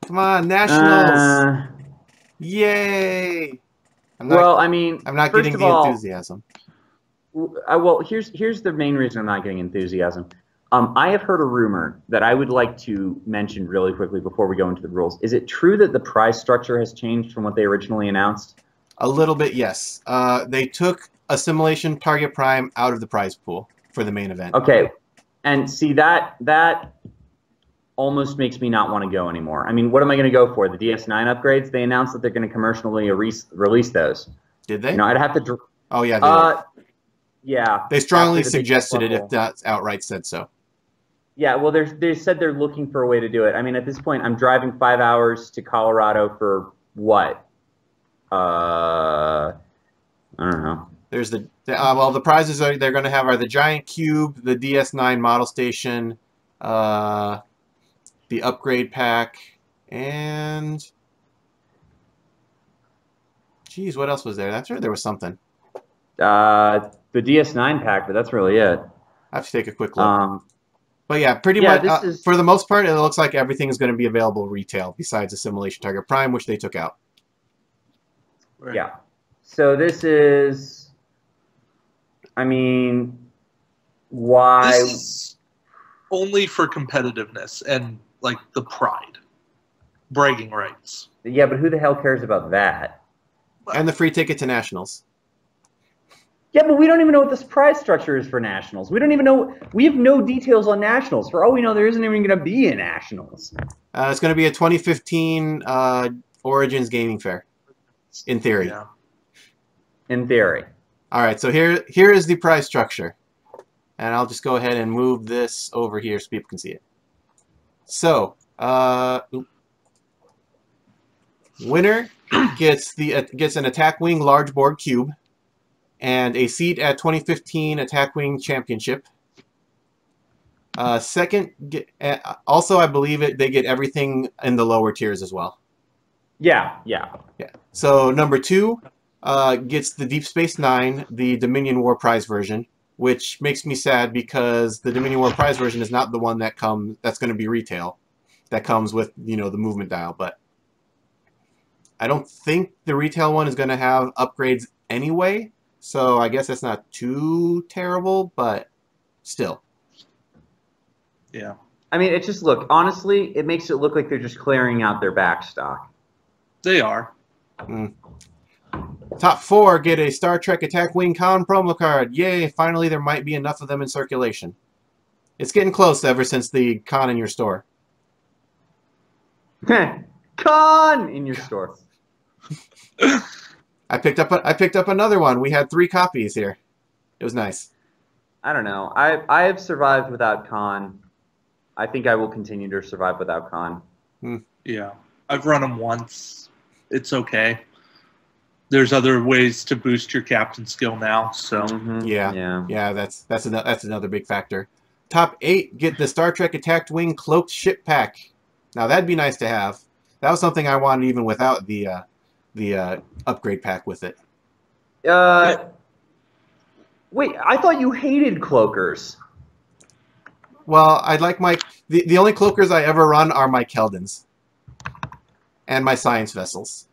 Come on, Nationals! Yay! Well, I mean, I'm not first getting of the all, enthusiasm. well, here's the main reason I'm not getting enthusiasm. I have heard a rumor that I would like to mention really quickly before we go into the rules. Is it true that the prize structure has changed from what they originally announced? A little bit, yes. They took Assimilation Target Prime out of the prize pool for the main event. Okay, and see that almost makes me not want to go anymore. I mean, what am I going to go for? The DS9 upgrades? They announced that they're going to commercially release those. Did they? You know, I'd have to. Oh yeah, they did. Yeah. They strongly suggested it, if not outright said so. Yeah, well, they said they're looking for a way to do it. I mean, at this point, I'm driving 5 hours to Colorado for what? I don't know. There's well, the prizes they're going to have are the Giant Cube, the DS9 model station, the upgrade pack, and geez, what else was there? That's right, there was something. The DS9 pack, but that's really it. I have to take a quick look. But yeah, pretty much for the most part, it looks like everything is going to be available retail besides Assimilation Target Prime, which they took out. Right. Yeah. So this is, I mean, why? This is only for competitiveness and like the pride, bragging rights. Yeah, but who the hell cares about that? And the free ticket to Nationals. Yeah, but we don't even know what this prize structure is for Nationals. We don't even know. We have no details on Nationals. For all we know, there isn't even going to be a Nationals. It's going to be a 2015 Origins Gaming Fair, in theory. Yeah. In theory. All right, so here is the prize structure. And I'll just go ahead and move this over here so people can see it. So, winner gets an Attack Wing Large Board Cube and a seat at 2015 Attack Wing Championship. Second, also I believe they get everything in the lower tiers as well. Yeah. So number 2 gets the Deep Space Nine, the Dominion War Prize version, which makes me sad because the Dominion War Prize version is not the one that's going to be retail. That comes with, the movement dial, but I don't think the retail one is going to have upgrades anyway. So I guess that's not too terrible, but still. Yeah. I mean, it just honestly, it makes it look like they're just clearing out their back stock. They are. Top 4 get a Star Trek Attack Wing Con promo card. Yay, finally there might be enough of them in circulation. It's getting close ever since the con in your store. Con in your store. I picked up another one. We had 3 copies here. It was nice. I don't know. I have survived without con. I think I will continue to survive without con. Yeah. I've run them once. It's okay. There's other ways to boost your captain skill now, so yeah, that's another big factor. Top 8 get the Star Trek Attack Wing Cloaked Ship Pack. Now that'd be nice to have. That was something I wanted even without the upgrade pack with it. Wait, I thought you hated cloakers. Well, I'd like the only cloakers I ever run are my Keldons and my science vessels.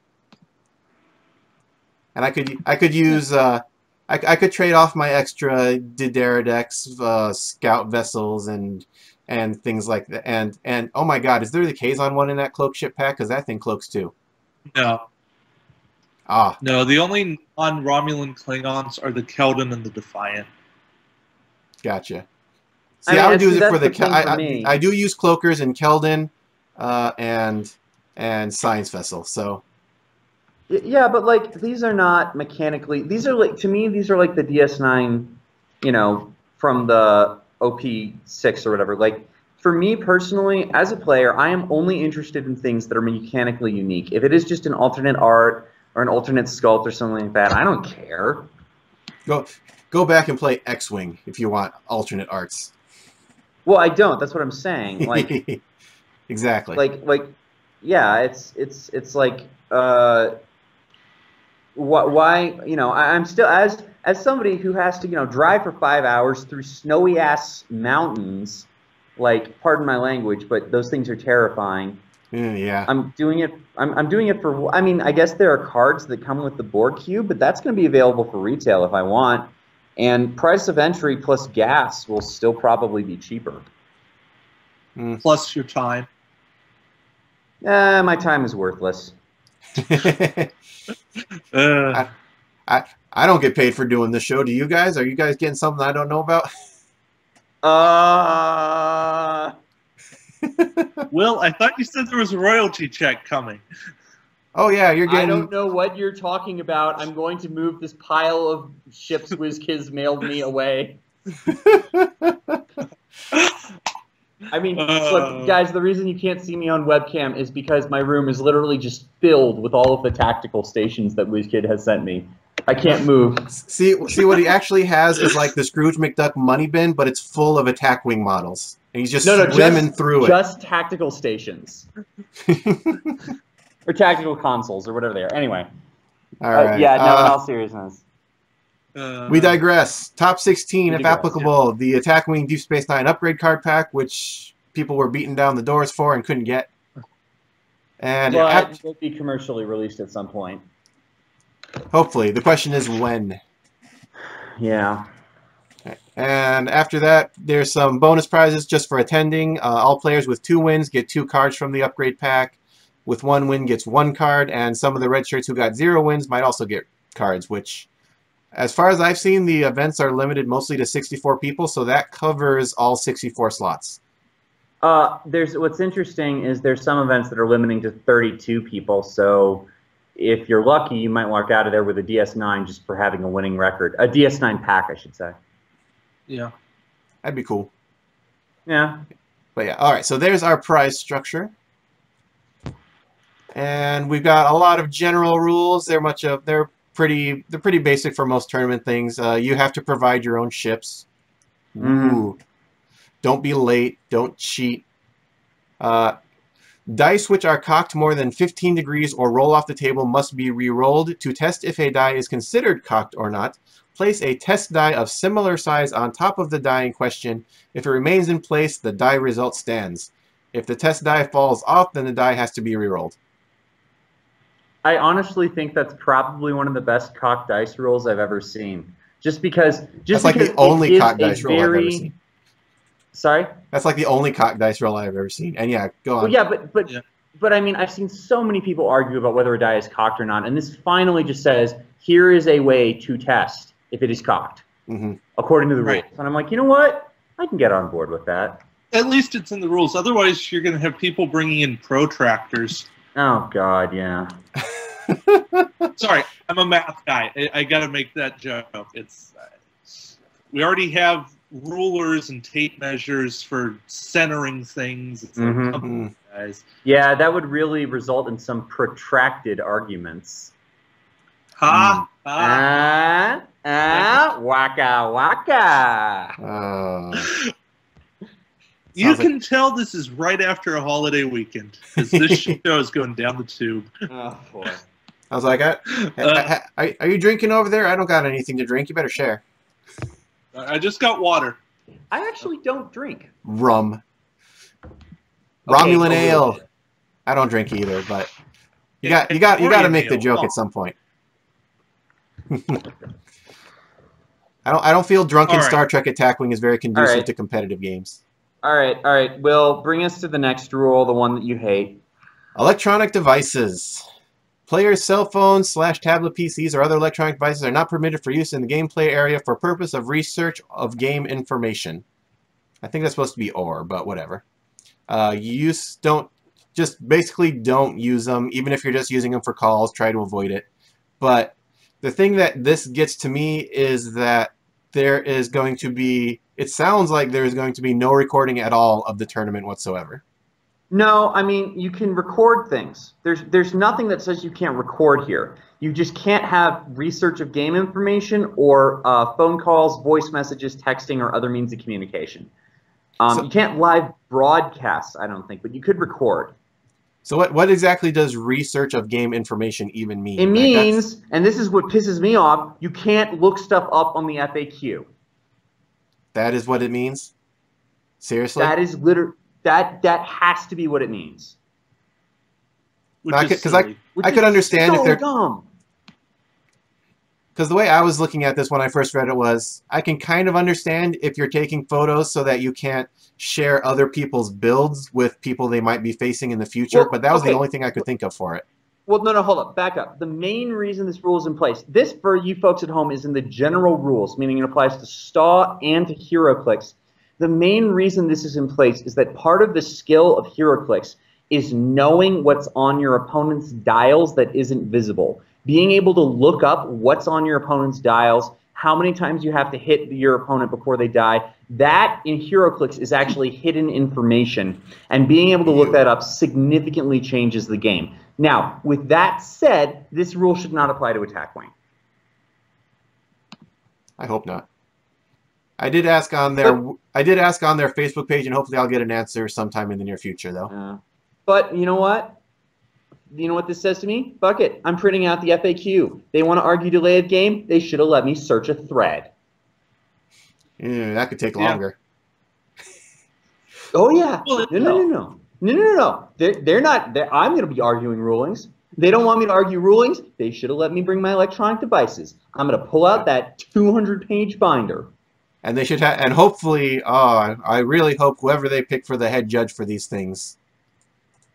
And I could use I could trade off my extra Dideridex scout vessels and things like that. And oh my God, is there the Kazon one in that cloak ship pack? Because that thing cloaks too. No. No, the only non-Romulan Klingons are the Keldon and the Defiant. Gotcha. See, I would use it for the I do use cloakers in Keldon and science vessel. So yeah, but like these are not mechanically. These are like, to me, these are like the DS9, from the OP6 or whatever. Like for me personally, as a player, I am only interested in things that are mechanically unique. If it is just an alternate art or an alternate sculpt or something like that, I don't care. Go back and play X-Wing if you want alternate arts. Well, I don't. That's what I'm saying. Like exactly. Like yeah, it's like why I'm still as somebody who has to drive for 5 hours through snowy ass mountains, like, pardon my language, but those things are terrifying. Yeah. I'm doing it. I'm doing it for. I mean, I guess there are cards that come with the board cube, but that's going to be available for retail if I want. And price of entry plus gas will still probably be cheaper. Plus your time. My time is worthless. Uh, I don't get paid for doing this show. Do you guys? Are you guys getting something I don't know about? Will, I thought you said there was a royalty check coming. Oh yeah, you're getting. I don't know what you're talking about. I'm going to move this pile of ships WizKids mailed me away. I mean, look, guys, the reason you can't see me on webcam is because my room is literally just filled with all of the tactical stations that WizKid has sent me. I can't move. See what he actually has is like the Scrooge McDuck money bin, but it's full of attack wing models, and he's just swimming through it. Just tactical stations. Or tactical consoles, or whatever they are. Anyway. All right. Yeah, no, in all seriousness. We digress. Top 16, if applicable. Yeah. The Attack Wing Deep Space Nine upgrade card pack, which people were beating down the doors for and couldn't get. And it will be commercially released at some point. Hopefully. The question is when. Yeah. And after that, there's some bonus prizes just for attending. All players with 2 wins get 2 cards from the upgrade pack. With 1 win gets 1 card, and some of the red shirts who got 0 wins might also get cards, which, as far as I've seen, the events are limited mostly to 64 people, so that covers all 64 slots. What's interesting is there's some events that are limiting to 32 people, so if you're lucky, you might walk out of there with a DS9 just for having a winning record. A DS9 pack, I should say. Yeah. That'd be cool. Yeah. But yeah, all right, so there's our prize structure. And we've got a lot of general rules. They're pretty basic for most tournament things. You have to provide your own ships. Ooh. Don't be late. Don't cheat. Dice which are cocked more than 15 degrees or roll off the table must be re-rolled. To test if a die is considered cocked or not, place a test die of similar size on top of the die in question. If it remains in place, the die result stands. If the test die falls off, then the die has to be re-rolled. I honestly think that's probably one of the best cocked dice rolls I've ever seen. Just because that's like the only cocked dice roll I've ever seen. Sorry? That's like the only cocked dice roll I've ever seen. And yeah, go on. Well, yeah, but I mean, I've seen so many people argue about whether a die is cocked or not, and this finally just says, here is a way to test if it is cocked, according to the rules. And I'm like, you know what? I can get on board with that. At least it's in the rules. Otherwise, you're going to have people bringing in protractors. Oh, God, yeah. Sorry, I'm a math guy. I got to make that joke. We already have rulers and tape measures for centering things. It's like, come on, guys. Yeah, that would really result in some protracted arguments. Waka waka. You can tell this is right after a holiday weekend, because this show is going down the tube. Oh, boy. I was like, are you drinking over there? I don't got anything to drink. You better share. I just got water. I actually don't drink. Rum. Okay, Romulan ale. I don't drink either, but you got to make the joke at some point. I don't feel drunken Star Trek Attack Wing is very conducive to competitive games. All right. Will, bring us to the next rule, the one that you hate. Electronic devices. Players' cell phones / tablet PCs or other electronic devices are not permitted for use in the gameplay area for purpose of research of game information. I think that's supposed to be or, but whatever. Basically don't use them, even if you're just using them for calls, try to avoid it. But the thing that this gets to me is that there is going to be, it sounds like there is going to be no recording at all of the tournament whatsoever. No, I mean, you can record things. There's nothing that says you can't record here. You just can't have research of game information or phone calls, voice messages, texting, or other means of communication. You can't live broadcast, I don't think, but you could record. So what exactly does research of game information even mean? It means, and this is what pisses me off, you can't look stuff up on the FAQ. That is what it means? Seriously? That is literally... That has to be what it means. which is Because silly. I could understand so if they're dumb. because the way I was looking at this when I first read it was I can kind of understand if you're taking photos so that you can't share other people's builds with people they might be facing in the future, Well, but that was the okay. only thing I could think of for it. Well, no, hold up, back up. The main reason this rule is in place, this for you folks at home is in the general rules, meaning it applies to STAW and to HeroClix. The main reason this is in place is that part of the skill of HeroClix is knowing what's on your opponent's dials that isn't visible. Being able to look up what's on your opponent's dials, how many times you have to hit your opponent before they die, that in HeroClix is actually hidden information. And being able to look that up significantly changes the game. Now, with that said, this rule should not apply to Attack Wing. I hope not. I did ask on their Facebook page, and hopefully I'll get an answer sometime in the near future, though. But you know what? You know what this says to me? Fuck it. I'm printing out the FAQ. They want to argue delay of game? They should have let me search a thread. Yeah, that could take longer. Oh, yeah. Well, No. They're not. I'm going to be arguing rulings. They don't want me to argue rulings. They should have let me bring my electronic devices. I'm going to pull out that 200-page binder. And they should have, and hopefully, I really hope whoever they pick for the head judge for these things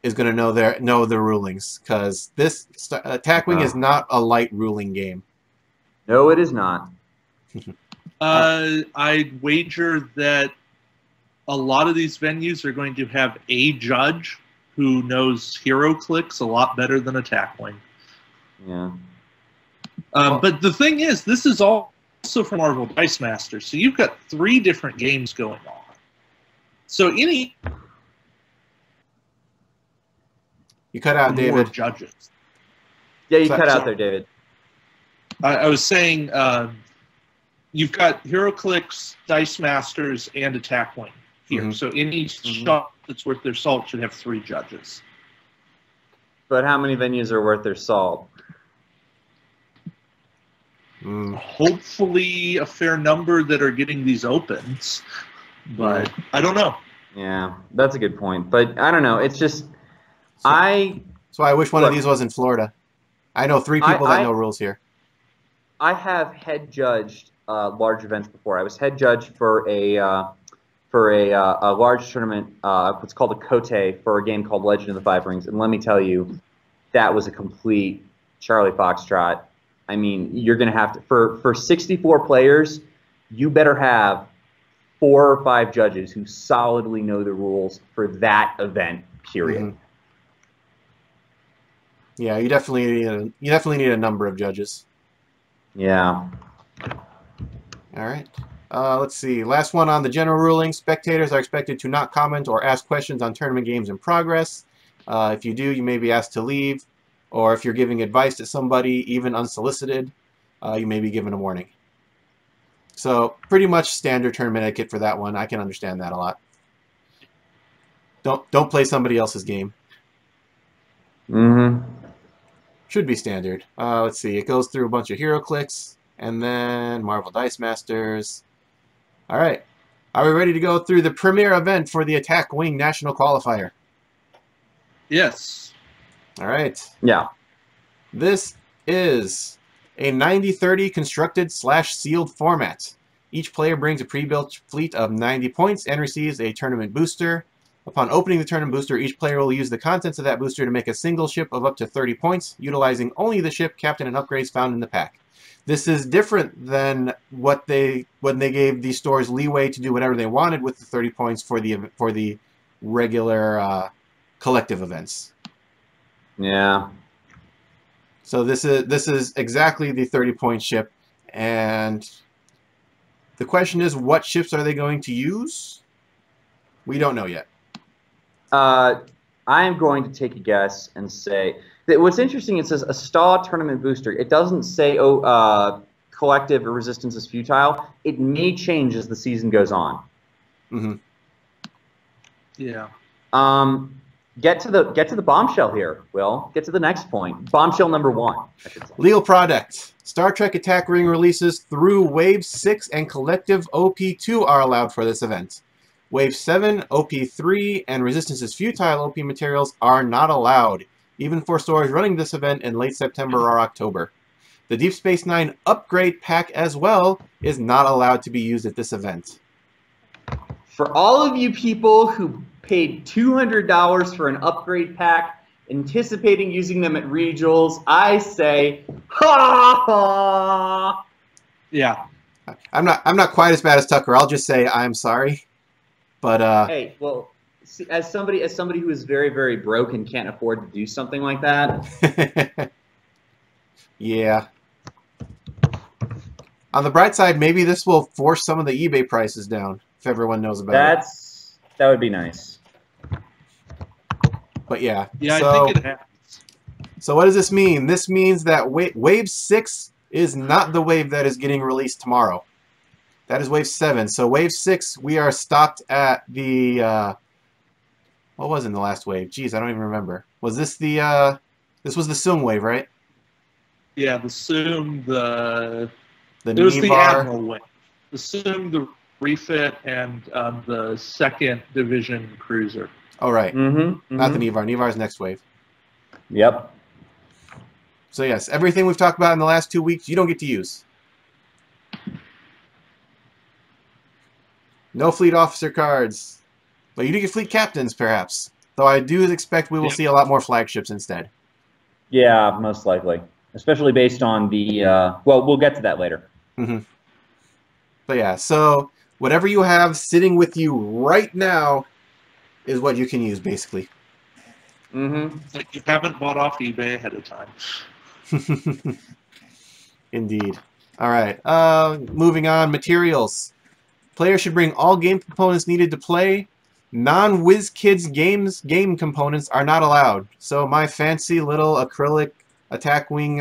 is going to know the rulings, because this Attack Wing is not a light ruling game. No, it is not. I'd wager that a lot of these venues are going to have a judge who knows HeroClix a lot better than Attack Wing. Yeah. But the thing is, this is also from Marvel Dice Masters, so you've got 3 different games going on. So any You cut out, more David. judges. Yeah, you cut out there, David. I was saying you've got HeroClix, Dice Masters, and Attack Wing here. Mm-hmm. So any shot that's worth their salt should have 3 judges. But how many venues are worth their salt? Hopefully a fair number that are getting these opens, but I don't know. Yeah, that's a good point. But I don't know. It's just So I wish one of these was in Florida. I know 3 people that know rules here. I have head judged large events before. I was head judge for a large tournament. It's called a Cote for a game called Legend of the Five Rings. And let me tell you, that was a complete Charlie Foxtrot. I mean, you're going to have to for 64 players, you better have 4 or 5 judges who solidly know the rules for that event. Period. Mm-hmm. Yeah, you definitely need a number of judges. Yeah. All right. Let's see. Last one on the general ruling. Spectators are expected to not comment or ask questions on tournament games in progress. If you do, you may be asked to leave. Or if you're giving advice to somebody, even unsolicited, you may be given a warning. So pretty much standard tournament etiquette for that one. I can understand that a lot. Don't play somebody else's game. Mm-hmm. Should be standard. Let's see. It goes through a bunch of HeroClix, and then Marvel Dice Masters. All right. Are we ready to go through the premier event for the Attack Wing National Qualifier? Yes. All right. Yeah. This is a 90-30 constructed/sealed format. Each player brings a pre-built fleet of 90 points and receives a tournament booster. Upon opening the tournament booster, each player will use the contents of that booster to make a single ship of up to 30 points, utilizing only the ship, captain, and upgrades found in the pack. This is different than when they gave these stores leeway to do whatever they wanted with the 30 points for the regular collective events. Yeah. So this is exactly the 30-point ship, and the question is, what ships are they going to use? We don't know yet. I am going to take a guess and say that what's interesting, it says a STAW tournament booster. It doesn't say collective or resistance is futile. It may change as the season goes on. Mm-hmm. Yeah. Get to the bombshell here, Will. Get to the next point. Bombshell number 1, I should say. Legal product. Star Trek Attack Ring releases through Wave 6 and Collective OP2 are allowed for this event. Wave 7, OP3, and Resistance is Futile OP materials are not allowed. even for stores running this event in late September or October. The Deep Space Nine upgrade pack as well is not allowed to be used at this event. For all of you people who paid $200 for an upgrade pack, anticipating using them at regionals, I say, ha ha! Yeah. I'm not quite as bad as Tucker. I'll just say I'm sorry. But hey, well, see, as somebody who is very, very broke and can't afford to do something like that. Yeah. On the bright side, maybe this will force some of the eBay prices down if everyone knows about it. That would be nice. But yeah. Yeah, so, I think it happens. So what does this mean? This means that Wave 6 is not the wave that is getting released tomorrow. That is Wave 7. So Wave 6, we are stopped at the... what was in the last wave? Jeez, I don't even remember. Was this the... this was the Sung wave, right? Yeah, the Soom, The it was the Nivar. Admiral wave. The Soom, the refit, and the second division cruiser. Oh, right. Mm-hmm. Not the Nivar. Nivar's next wave. Yep. So yes, everything we've talked about in the last 2 weeks, you don't get to use. No fleet officer cards. But you do get fleet captains, perhaps. Though I do expect we will see a lot more flagships instead. Yeah, most likely. Especially based on the... well, we'll get to that later. Mm-hmm. But yeah, so whatever you have sitting with you right now is what you can use, basically. Mm-hmm. It's like you haven't bought off eBay ahead of time. Indeed. All right. Moving on. Materials. Players should bring all game components needed to play. Non-WizKids game components are not allowed. So my fancy little acrylic attack wing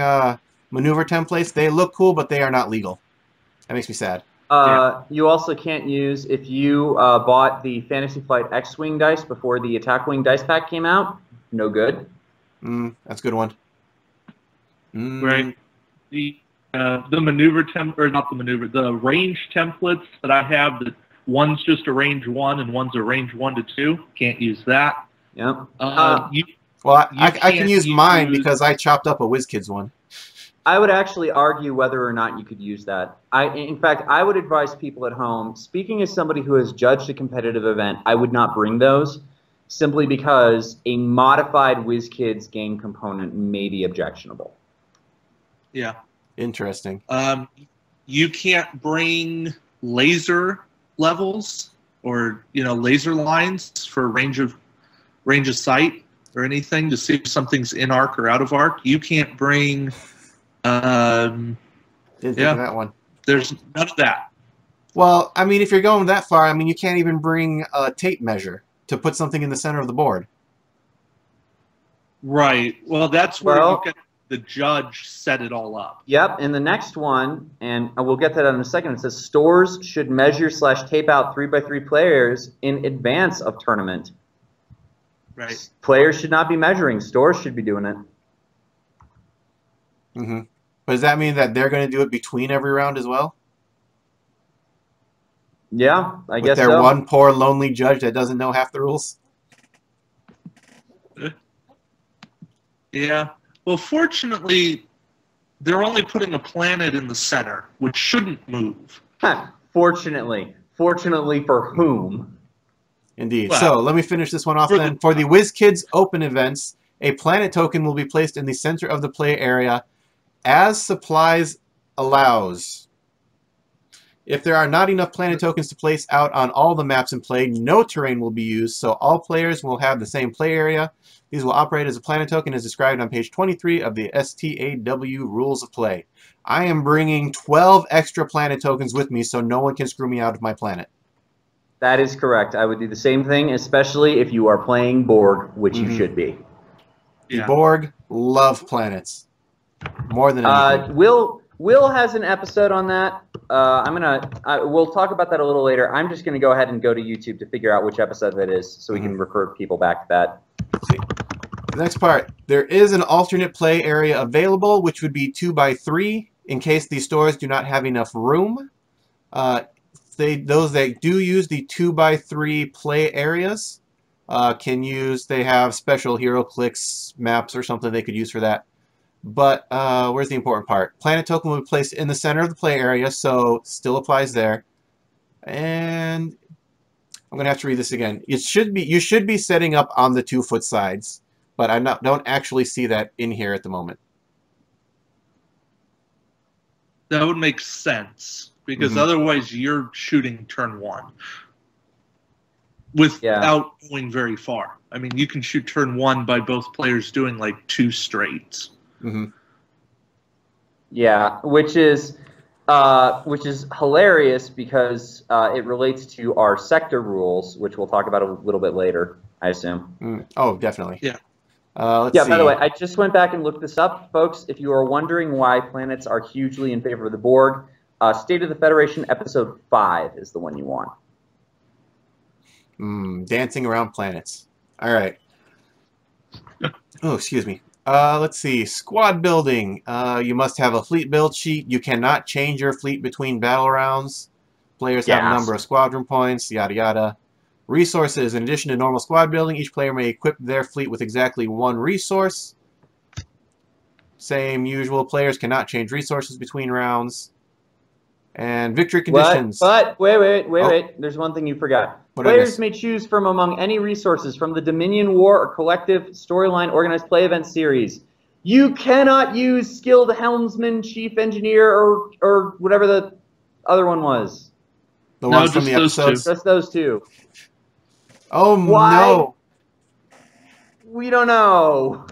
maneuver templates, they look cool, but they are not legal. That makes me sad. You also can't use, if you bought the Fantasy Flight X-Wing dice before the Attack Wing dice pack came out, no good. That's a good one. Right. The maneuver the range templates that I have, that one's just a range 1 and one's a range 1 to 2. Can't use that. Yep. Well, I can use mine because I chopped up a WizKids one. I would actually argue whether or not you could use that. In fact, I would advise people at home, speaking as somebody who has judged a competitive event, I would not bring those simply because a modified WizKids game component may be objectionable. Yeah. Interesting. You can't bring laser levels or laser lines for range of sight or anything to see if something's in arc or out of arc. You can't bring. Didn't think of that one. There's none of that. Well, I mean, if you're going that far, I mean, you can't even bring a tape measure to put something in the center of the board. Right. Well, that's where the judge set it all up. Yep. And the next one, and we'll get to that in a second, it says stores should measure/tape out 3x3 players in advance of tournament. Right. Players should not be measuring. Stores should be doing it. Mm-hmm. But does that mean that they're going to do it between every round as well? Yeah, I guess so. With their one poor lonely judge that doesn't know half the rules? Yeah. Well, fortunately, they're only putting a planet in the center, which shouldn't move. Fortunately. Fortunately for whom? Indeed. Well, so let me finish this one off then. For the WizKids Open events, a planet token will be placed in the center of the play area as supplies allows. If there are not enough planet tokens to place out on all the maps in play, no terrain will be used, so all players will have the same play area. These will operate as a planet token as described on page 23 of the STAW Rules of Play. I am bringing 12 extra planet tokens with me so no one can screw me out of my planet. That is correct. I would do the same thing, especially if you are playing Borg, which you should be. The Borg love planets. More than anything. Will has an episode on that. We'll talk about that a little later. I'm just gonna go ahead and go to YouTube to figure out which episode that is, so we can refer people back to that. Let's see. The next part. There is an alternate play area available, which would be 2x3 in case the stores do not have enough room. Those that do use the 2x3 play areas, can use. They have special hero clicks maps or something they could use for that. But where's the important part? Planet token will be placed in the center of the play area, so still applies there. And I'm gonna have to read this again. You should be setting up on the 2-foot sides, but I don't actually see that in here at the moment. That would make sense, because otherwise you're shooting turn 1 without going very far. I mean, you can shoot turn 1 by both players doing like 2 straights. Yeah, which is hilarious because it relates to our sector rules, which we'll talk about a little bit later, I assume. Oh, definitely. Yeah. Let's see. By the way, I just went back and looked this up, folks. If you are wondering why planets are hugely in favor of the Borg, State of the Federation episode 5 is the one you want. Dancing around planets. All right. Oh, excuse me. Let's see. Squad building. You must have a fleet build sheet. You cannot change your fleet between battle rounds. Players have a number of squadron points, yada yada. Resources. In addition to normal squad building, each player may equip their fleet with exactly 1 resource. Same usual. Players cannot change resources between rounds. And victory conditions. But wait. There's one thing you forgot. What Players may choose from among any resources from the Dominion War or collective storyline organized play event series. You cannot use skilled helmsman, chief engineer, or whatever the other one was. The ones from the episodes? Just those 2. Oh, no. We don't know.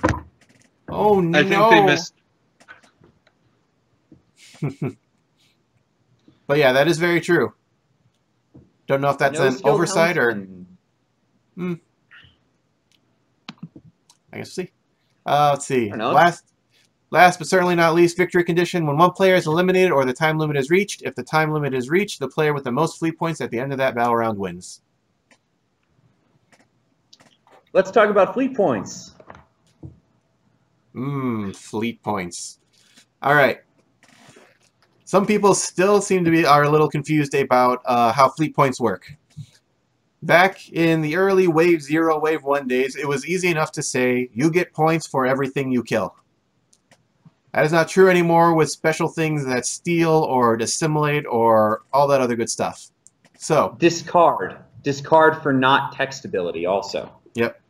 Oh, no. I think they missed. But yeah, that is very true. Don't know if that's an oversight or... I guess we'll see. Let's see. Last but certainly not least, victory condition. When one player is eliminated or the time limit is reached, if the time limit is reached, the player with the most fleet points at the end of that battle round wins. Let's talk about fleet points. Fleet points. All right. Some people still are a little confused about how fleet points work. Back in the early Wave 0, Wave 1 days, it was easy enough to say, you get points for everything you kill. That is not true anymore with special things that steal or assimilate or all that other good stuff. So discard for not text ability also. Yep.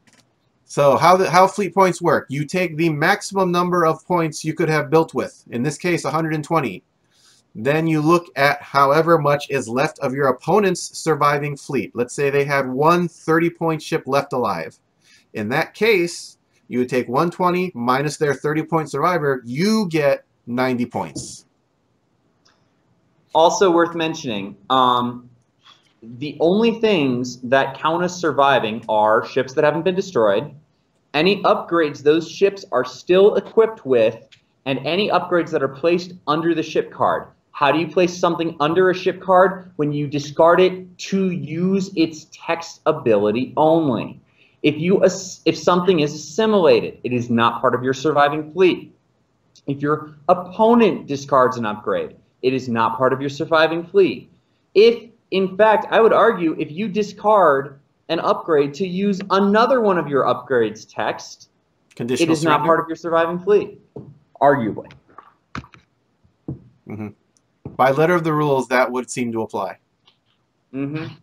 So how fleet points work? You take the maximum number of points you could have built with. In this case, 120. Then you look at however much is left of your opponent's surviving fleet. Let's say they had one 30-point ship left alive. In that case, you would take 120 minus their 30-point survivor. You get 90 points. Also worth mentioning, the only things that count as surviving are ships that haven't been destroyed, any upgrades those ships are still equipped with, and any upgrades that are placed under the ship card. How do you place something under a ship card? When you discard it to use its text ability only. If something is assimilated, it is not part of your surviving fleet. If your opponent discards an upgrade, it is not part of your surviving fleet. If, in fact, I would argue, if you discard an upgrade to use another one of your upgrades text, it is not part of your surviving fleet, arguably. Mm-hmm. By letter of the rules, that would seem to apply. Mm-hmm.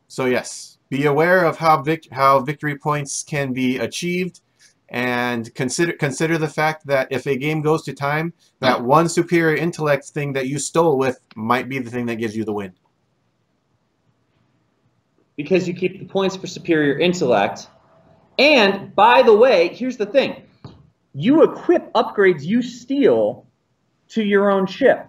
So yes, be aware of how victory points can be achieved, and consider the fact that if a game goes to time, that one superior intellect thing that you stole with might be the thing that gives you the win. Because you keep the points for superior intellect. And, by the way, here's the thing. You equip upgrades you steal to your own ship.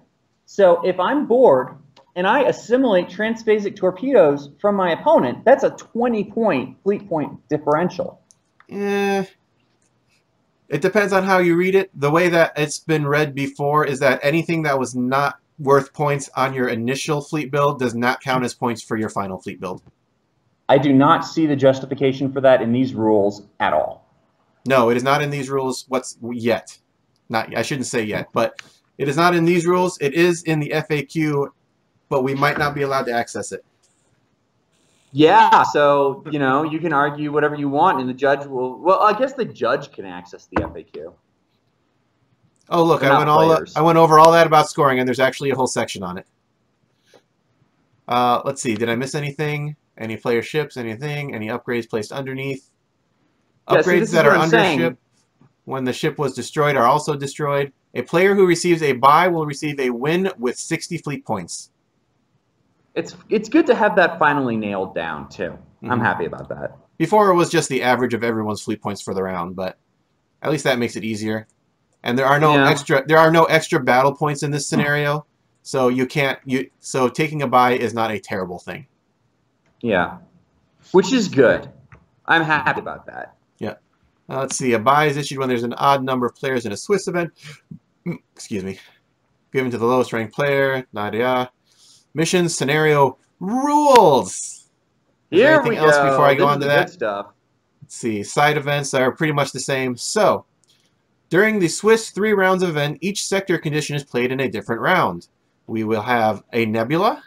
So if I'm bored and I assimilate transphasic torpedoes from my opponent, that's a 20-point fleet point differential. It depends on how you read it. The way that it's been read before is that anything that was not worth points on your initial fleet build does not count as points for your final fleet build. I do not see the justification for that in these rules at all. No, it is not in these rules yet. I shouldn't say yet, but it is not in these rules. It is in the FAQ, but we might not be allowed to access it. Yeah, so you can argue whatever you want, and the judge will. Well, I guess the judge can access the FAQ. Oh, look, They're not players. I went over all that about scoring, and there's actually a whole section on it. Let's see. Did I miss anything? Any player ships? Anything? Any upgrades placed underneath? Yeah, see, Upgrades that are under ship when the ship was destroyed are also destroyed. A player who receives a buy will receive a win with 60 fleet points. It's good to have that finally nailed down too. Mm-hmm. I'm happy about that. Before it was just the average of everyone's fleet points for the round, but at least that makes it easier. And there are no extra battle points in this scenario, so so taking a buy is not a terrible thing. Yeah, which is good. I'm happy about that. Yeah. Let's see. A buy is issued when there's an odd number of players in a Swiss event. Excuse me. Given to the lowest ranked player. Nadia. Mission scenario rules. Is there anything else before I go on to that? Good stuff. Let's see. Side events are pretty much the same. So, during the Swiss 3 rounds event, each sector condition is played in a different round. We will have a nebula,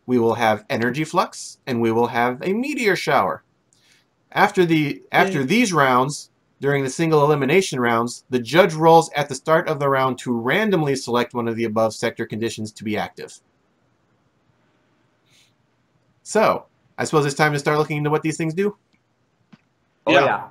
we will have energy flux, and we will have a meteor shower. After these rounds, during the single elimination rounds, the judge rolls at the start of the round to randomly select one of the above sector conditions to be active. So, I suppose it's time to start looking into what these things do? Oh, yeah.